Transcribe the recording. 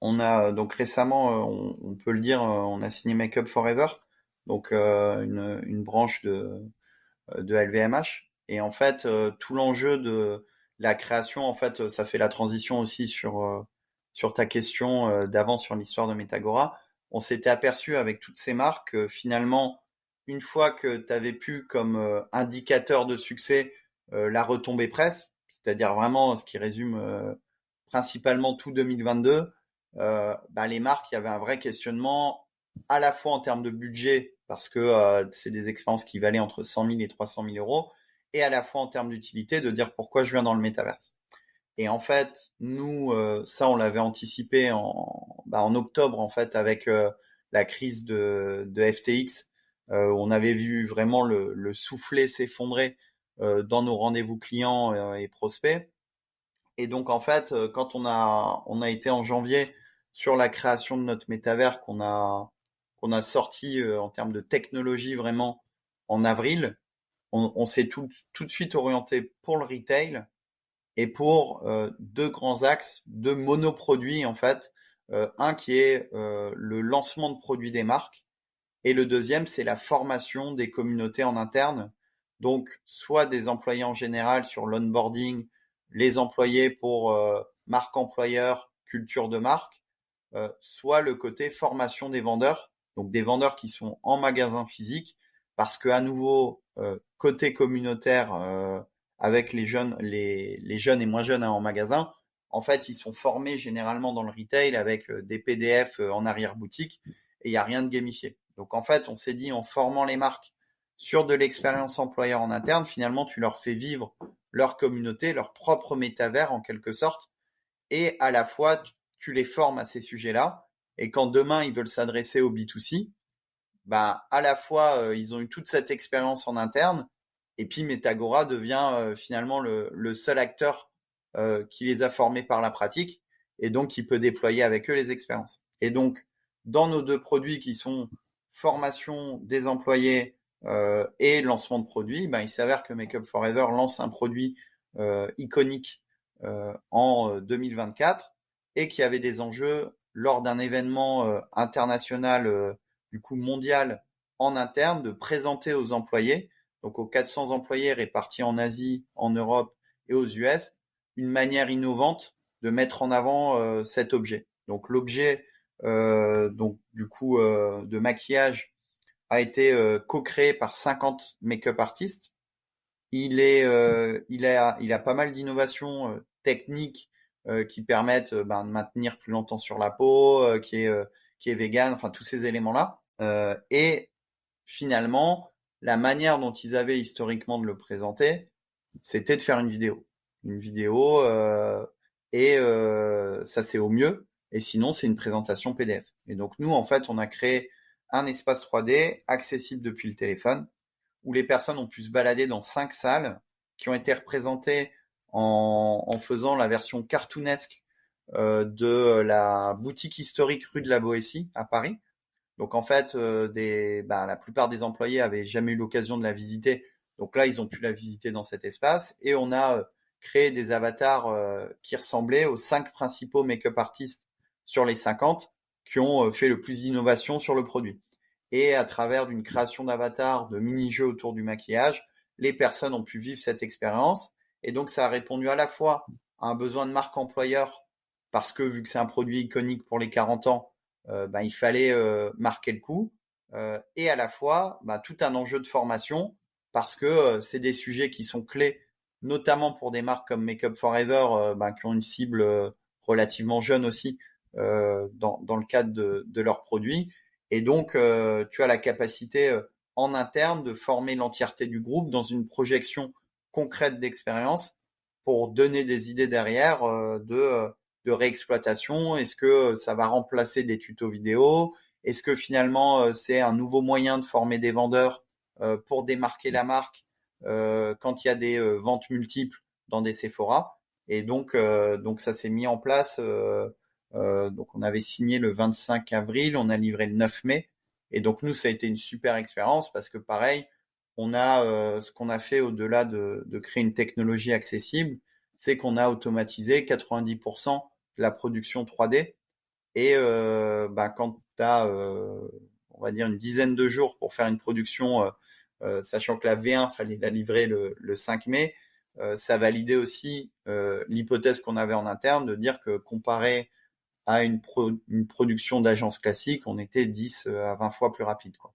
On a donc récemment, on peut le dire, on a signé Make Up Forever, donc une branche de LVMH. Et en fait, tout l'enjeu de la création, en fait, ça fait la transition aussi sur ta question d'avant sur l'histoire de Metagora. On s'était aperçu avec toutes ces marques que finalement, une fois que tu avais pu comme indicateur de succès la retombée presse, c'est-à-dire vraiment ce qui résume principalement tout 2022, les marques, il y avait un vrai questionnement à la fois en termes de budget, parce que c'est des expériences qui valaient entre 100 000 et 300 000 euros, et à la fois en termes d'utilité, de dire pourquoi je viens dans le métaverse. Et en fait, nous, ça, on l'avait anticipé en octobre, en fait, avec la crise de FTX. On avait vu vraiment le soufflet s'effondrer dans nos rendez-vous clients et prospects. Et donc, en fait, quand on a été en janvier sur la création de notre métavers qu'on a sorti en termes de technologie vraiment en avril, on s'est tout de suite orienté pour le retail et pour deux grands axes, deux monoproduits en fait. Un qui est le lancement de produits des marques et le deuxième c'est la formation des communautés en interne. Donc soit des employés en général sur l'onboarding, les employés pour marque employeur, culture de marque, soit le côté formation des vendeurs, donc des vendeurs qui sont en magasin physique, parce que à nouveau côté communautaire avec les jeunes et moins jeunes en magasin, en fait ils sont formés généralement dans le retail avec des PDF en arrière boutique et il y a rien de gamifié. Donc en fait on s'est dit en formant les marques sur de l'expérience employeur en interne, finalement tu leur fais vivre leur communauté, leur propre métavers en quelque sorte, et à la fois tu les formes à ces sujets-là. Et quand demain ils veulent s'adresser au B2C, bah à la fois ils ont eu toute cette expérience en interne, et puis Metagora devient finalement le seul acteur qui les a formés par la pratique, et donc qui peut déployer avec eux les expériences. Et donc dans nos deux produits qui sont formation des employés et lancement de produits, il s'avère que Make Up Forever lance un produit iconique en 2024 et qui avait des enjeux lors d'un événement international, du coup mondial en interne, de présenter aux employés, donc aux 400 employés répartis en Asie, en Europe et aux US, une manière innovante de mettre en avant cet objet. Donc l'objet donc du coup de maquillage a été co-créé par 50 make-up artistes. Il a pas mal d'innovations techniques qui permettent de maintenir plus longtemps sur la peau, qui est vegan, enfin tous ces éléments-là. Et finalement, la manière dont ils avaient historiquement de le présenter, c'était de faire une vidéo. Une vidéo, et ça c'est au mieux. Et sinon, c'est une présentation PDF. Et donc nous, en fait, on a créé un espace 3D accessible depuis le téléphone où les personnes ont pu se balader dans 5 salles qui ont été représentées en faisant la version cartoonesque de la boutique historique rue de la Boétie à Paris. Donc en fait, la plupart des employés avaient jamais eu l'occasion de la visiter. Donc là, ils ont pu la visiter dans cet espace. Et on a créé des avatars qui ressemblaient aux 5 principaux make-up artistes sur les 50 qui ont fait le plus d'innovation sur le produit. Et à travers d'une création d'avatars, de mini-jeux autour du maquillage, les personnes ont pu vivre cette expérience. Et donc ça a répondu à la fois à un besoin de marque employeur, parce que vu que c'est un produit iconique pour les 40 ans, il fallait marquer le coup, et à la fois tout un enjeu de formation, parce que c'est des sujets qui sont clés, notamment pour des marques comme Make Up Forever, qui ont une cible relativement jeune aussi dans le cadre de leurs produits. Et donc, tu as la capacité en interne de former l'entièreté du groupe dans une projection concrète d'expérience pour donner des idées derrière de réexploitation. Est-ce que ça va remplacer des tutos vidéo? Est-ce que finalement c'est un nouveau moyen de former des vendeurs pour démarquer la marque quand il y a des ventes multiples dans des Sephora? Et donc ça s'est mis en place. Donc on avait signé le 25 avril, on a livré le 9 mai. Et donc nous, ça a été une super expérience parce que pareil, on a ce qu'on a fait au-delà de créer une technologie accessible, c'est qu'on a automatisé 90% de la production 3D Et quand tu as, on va dire, une dizaine de jours pour faire une production, sachant que la V1, fallait la livrer le 5 mai, ça validait aussi l'hypothèse qu'on avait en interne de dire que comparé à une production d'agence classique, on était 10 à 20 fois plus rapide, quoi.